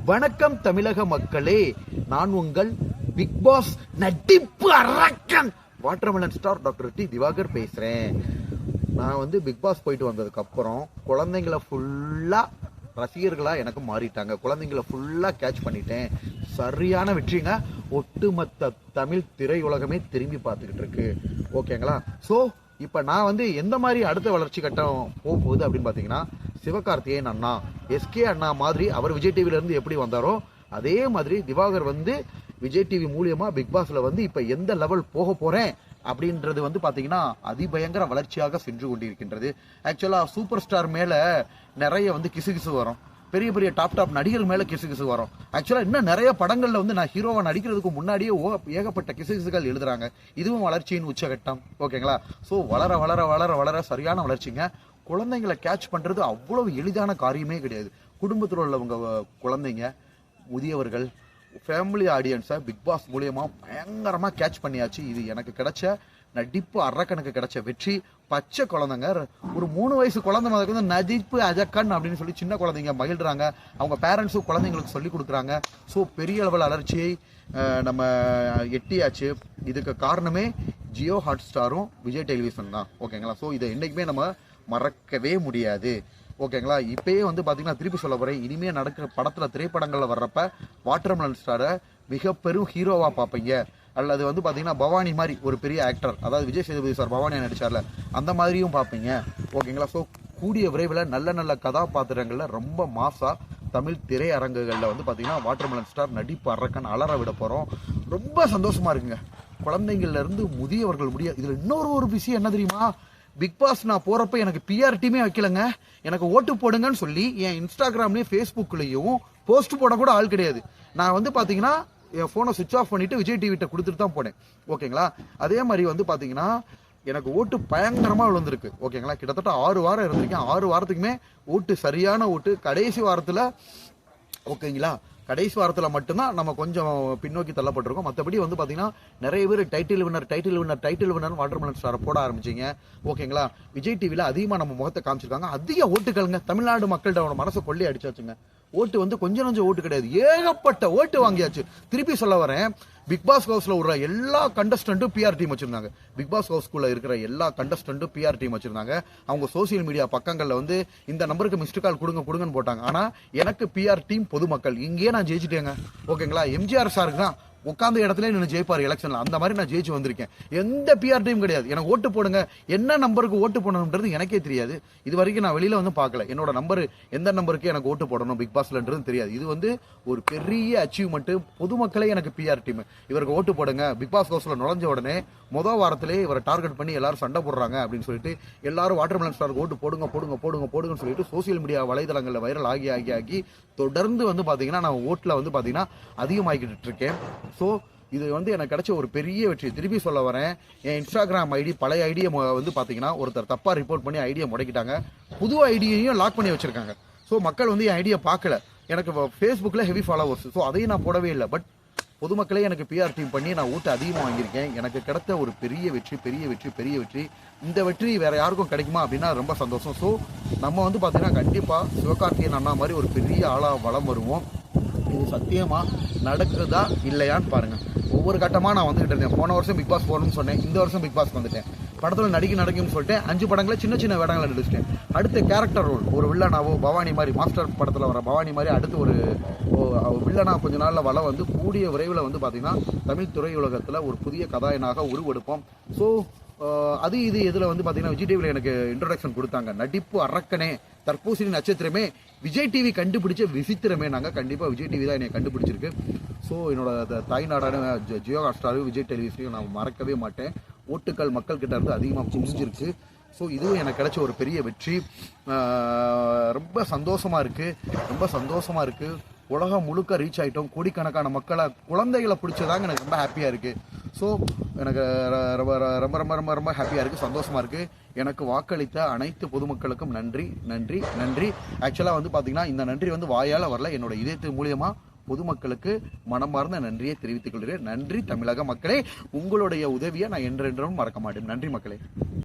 வணக்கம் தமிழக மக்களே, நான் உங்கள் பிக் பாஸ் நடிப்பு அரக்கன் watermelon star doctor D Diwakar பேசுறேன். நான் பிக் பாஸ் போயிட்டு வந்ததுக்கு அப்புறம் குழந்தைங்களை ஃபுல்லா ரசிகர்களா எனக்கு மாறிட்டாங்க. குழந்தைங்களை ஃபுல்லா கேட்ச் பண்ணிட்டேன். சரியான வெற்றிங்க. ஒட்டுமொத்த தமிழ் திரையுலகமே திரும்பி பார்த்துக்கிட்டு இருக்கு. ஓகேங்களா? ஸோ இப்போ நான் எந்த மாதிரி அடுத்த வளர்ச்சி கட்டம் போகுது அப்படின்னு பார்த்தீங்கன்னா, சிவகார்த்திகேயன் அண்ணா, எஸ்கே அண்ணா மாதிரி அவர் விஜய் டிவில இருந்து எப்படி வந்தாரோ அதே மாதிரி திவாகர் விஜய் டிவி மூலியமா பிக் பாஸ்ல இப்போ எந்த லெவல் போக போறேன் அப்படின்றது பாத்தீங்கன்னா அதிபயங்கர வளர்ச்சியாக சென்று கொண்டிருக்கின்றது. ஆக்சுவலா சூப்பர் ஸ்டார் மேல நிறைய கிசுகிசு வரும். பெரிய பெரிய டாப் நடிகர் மேல கிசுகிசு வரும். ஆக்சுவலா இன்னும் நிறைய படங்கள்ல நான் ஹீரோவா நடிக்கிறதுக்கு முன்னாடியே ஏகப்பட்ட கிசுகிசுகள் எழுதுறாங்க. இதுவும் வளர்ச்சியின் உச்சகட்டம். ஓகேங்களா? ஸோ வளர வளர வளர வளர சரியான வளர்ச்சிங்க. குழந்தைங்களை கேட்ச் பண்றது அவ்வளவு எளிதான காரியமே கிடையாது. குடும்பத்தில் உள்ளவங்க குழந்தைங்க, முதியவர்கள், ஃபேமிலி ஆடியன்ஸை பிக் பாஸ் மூலியமா பயங்கரமா கேட்ச் பண்ணியாச்சு. இது எனக்கு கிடைச்ச நடிப்பு அரக்கனுக்கு கிடைச்ச வெற்றி. பச்சை குழந்தைங்க, ஒரு 3 வயசு குழந்தை மாதிரி நடிப்பு அஜக்கன் அப்படின்னு சொல்லி சின்ன குழந்தைங்க மகிழ்றாங்க. அவங்க பேரண்ட்ஸும் குழந்தைங்களுக்கு சொல்லி கொடுக்குறாங்க. ஸோ பெரிய லெவல் வளர்ச்சியை நம்ம எட்டியாச்சு. இதுக்கு காரணமே ஜியோ ஹாட் ஸ்டாரும் விஜய் டெலிவிஷன் தான். ஓகேங்களா? ஸோ இதை என்னைக்குமே நம்ம மறக்கவே முடியாது. ஓகேங்களா? இப்பயே பாத்தீங்கன்னா திருப்பி சொல்ல போறேன். இனிமே நடக்கிற படத்துல, திரைப்படங்கள்ல வர்றப்ப வாட்டர்மெலன் ஸ்டாரை மிக பெரும் ஹீரோவா பார்ப்பீங்க. அல்லது பாத்தீங்கன்னா பவானி மாதிரி ஒரு பெரிய ஆக்டர், அதாவது விஜய் சேதுபதி சார் பவானி நடிச்சார்ல, அந்த மாதிரியும் பார்ப்பீங்க. ஓகேங்களா? ஸோ கூடிய விரைவில் நல்ல நல்ல கதாபாத்திரங்கள்ல ரொம்ப மாசா தமிழ் திரையரங்குகளில் பாத்தீங்கன்னா வாட்டர்மெலன் ஸ்டார் நடிப்பு அரக்கன் அலற விட போறோம். ரொம்ப சந்தோஷமா இருக்குங்க. குழந்தைங்கள்ல இருந்து முதியவர்கள் முடிய. இதுல இன்னொரு விஷயம் என்ன தெரியுமா? பிக் பாஸ் நான் போறப்ப எனக்கு பிஆர் டீமே வைக்கலங்க. எனக்கு ஓட்டு போடுங்கன்னு சொல்லி என் இன்ஸ்டாகிராம்லயும் ஃபேஸ்புக்லயும் போஸ்ட் போட கூட ஆள் கிடையாது. நான் பாத்தீங்கன்னா என் போனை சுவிட்ச் ஆஃப் பண்ணிட்டு விஜய் டிவிட்ட கொடுத்துட்டு தான் போனேன். ஓகேங்களா? அதே மாதிரி பாத்தீங்கன்னா எனக்கு ஓட்டு பயங்கரமா விழுந்திருக்கு. ஓகேங்களா? கிட்டத்தட்ட 6 வாரம் இருந்திருக்கேன். 6 வாரத்துக்குமே ஓட்டு, சரியான ஓட்டு. கடைசி வாரத்துல, ஓகேங்களா, கடைசி வாரத்தில் மட்டும்தான் நம்ம கொஞ்சம் பின்னோக்கி தள்ளப்பட்டிருக்கோம். மற்றபடி பாத்தீங்கன்னா நிறைய பேர் டைட்டில் வின்னர் வாட்டர்மெலன் ஸ்டாரை போட ஆரம்பிச்சிங்க. ஓகேங்களா? விஜய் டிவியில் அதிகமாக நம்ம முகத்தை காமிச்சிருக்காங்க. அதிக ஓட்டுகளுங்க. தமிழ்நாடு மக்கள்கிட்ட மனசை கொள்ளி அடிச்சாச்சுங்க. ஓட்டு கொஞ்சம் ஓட்டு கிடையாது, ஏகப்பட்ட ஓட்டு வாங்கியாச்சு. திருப்பி சொல்ல வரேன், பிக் பாஸ் ஹவுஸ்ல உள்ள எல்லா கண்டஸ்டன்ட்டும் பிஆர் டீம் வச்சிருந்தாங்க. பிக் பாஸ் ஹவுஸ்குள்ள இருக்கிற எல்லா கண்டஸ்டன்ட்டும் பிஆர் டீம் வச்சிருந்தாங்க. அவங்க சோசியல் மீடியா பக்கங்கள்ல இந்த நம்பருக்கு மிஸ்டு கால் கொடுங்கன்னு போட்டாங்க. ஆனா எனக்கு பிஆர் டீம் பொதுமக்கள். இங்கேயே நான் ஜெயிச்சிட்டேங்க. ஓகேங்களா? எம்ஜிஆர் சாருக்கு தான் உட்காந்த இடத்துல நின்று ஜெயிப்பார் எலெக்ஷன்ல. அந்த மாதிரி நான் ஜெயிச்சு வந்திருக்கேன். எந்த பிஆர் டீம் கிடையாது. எனக்கு ஓட்டு போடுங்க, என்ன நம்பருக்கு ஓட்டு போடணும்ன்றது எனக்கே தெரியாது. இது வரைக்கும் நான் வெளியில பார்க்கல. என்னோட நம்பர் எந்த நம்பருக்கு எனக்கு ஓட்டு போடணும் பிக் பாஸ்லன்றது தெரியாது. இது ஒரு பெரிய அச்சீவ்மெண்ட். பொதுமக்களே எனக்கு பிஆர் டீம். இவருக்கு ஓட்டு போடுங்க. பிக் பாஸ் ஹவுஸ்ல நுழைஞ்ச உடனே முதல் வாரத்திலே இவரை டார்கெட் பண்ணி எல்லாரும் சண்டை போடுறாங்க அப்படின்னு சொல்லிட்டு எல்லாரும் வாட்டர்மெலன் ஸ்டாருக்கு ஓட்டு போடுங்கன்னு சொல்லிட்டு சோசியல் மீடியா வலைதளங்கள்ல வைரல் ஆகி தொடர்ந்து பாத்தீங்கன்னா நான் ஓட்டுல பாத்தீங்கன்னா அதிகமாகிட்டு இருக்கேன். ஸோ இது எனக்கு கிடைச்ச ஒரு பெரிய வெற்றி. திருப்பி சொல்ல வரேன், என் இன்ஸ்டாகிராம் ஐடி, பழைய ஐடியை பாத்தீங்கன்னா ஒருத்தர் தப்பா ரிப்போர்ட் பண்ணி ஐடியை முடக்கிட்டாங்க. புது ஐடியையும் லாக் பண்ணி வச்சிருக்காங்க. ஸோ மக்கள் என் ஐடியை பார்க்கல. எனக்கு ஃபேஸ்புக்கில் ஹெவி ஃபாலோவர்ஸ். ஸோ அதையும் நான் போடவே இல்லை. பட் பொதுமக்களே எனக்கு பிஆர் டீம் பண்ணி நான் ஓட்டு அதிகமாக வாங்கியிருக்கேன். எனக்கு கிடைத்த ஒரு பெரிய வெற்றி. இந்த வெற்றி வேற யாருக்கும் கிடைக்குமா அப்படின்னா ரொம்ப சந்தோஷம். ஸோ நம்ம பார்த்தீங்கன்னா கண்டிப்பாக சிவகார்த்திகேயன் அண்ணா மாதிரி ஒரு பெரிய ஆளாக வளம் வருவோம். இது சத்தியமா நடக்குதா இல்லையான்னு பாருங்க. ஒவ்வொரு கட்டமா நான் வந்துகிட்டு இருந்தேன். போன வருஷம் பிக் பாஸ் போகணும்னு சொன்னேன். இந்த வருஷம் பிக் பாஸ் வந்துட்டேன். படத்துல நடிக்கும்னு சொல்லிட்டு 5 படங்களை சின்ன வேடங்களை நடிச்சிட்டேன். அடுத்த கேரக்டர் ரோல், ஒரு வில்லனாவோ, பவானி மாதிரி, மாஸ்டர் படத்துல வர பவானி மாதிரி அடுத்து ஒரு வில்லனா கொஞ்ச நாள்ல வளம் கூடிய விரைவில் பாத்தீங்கன்னா தமிழ் திரையுலகத்துல ஒரு புதிய கதாயனாக உருவெடுப்போம். ஸோ அது இது இதுல பாத்தீங்கன்னா விஜய் டிவில எனக்கு இன்ட்ரோடக்ஷன் கொடுத்தாங்க. நடிப்பு அரக்கனே, தர்பூசணி நட்சத்திரமே, விஜய் டிவி கண்டுபிடிச்ச விசித்திரமே. கண்டிப்பா விஜய் டிவி தான் என்னை கண்டுபிடிச்சிருக்கு. ஸோ என்னோட தாய்நாடான ஜியோ ஹாட் ஸ்டாரும் விஜய் டெலிவிஷனையும் நான் மறக்கவே மாட்டேன். ஓட்டுக்கள் மக்கள் கிட்ட இருந்து அதிகமாக குமிஞ்சிருக்கு. ஸோ இதுவும் எனக்கு கிடைச்ச ஒரு பெரிய வெற்றி. ரொம்ப சந்தோஷமா இருக்கு. உலகம் முழுக்க ரீச் ஆகிட்டோம். கோடிக்கணக்கான மக்களை, குழந்தைகளை பிடிச்சதாங்க எனக்கு ரொம்ப ஹாப்பியாக இருக்குது. ஸோ எனக்கு ரொம்ப ரொம்ப ரொம்ப ரொம்ப ரொம்ப ஹாப்பியாக இருக்குது, சந்தோஷமாக இருக்குது. எனக்கு வாக்களித்த அனைத்து பொதுமக்களுக்கும் நன்றி. ஆக்சுவலாக பார்த்தீங்கன்னா இந்த நன்றி வாயால் வரல, என்னோட இதயத்து மூலியமா பொதுமக்களுக்கு மனமார்ந்த நன்றியை தெரிவித்துக் கொள்கிறேன். நன்றி தமிழக மக்களே. உங்களுடைய உதவியை நான் என்றென்றும் மறக்க மாட்டேன். நன்றி மக்களே.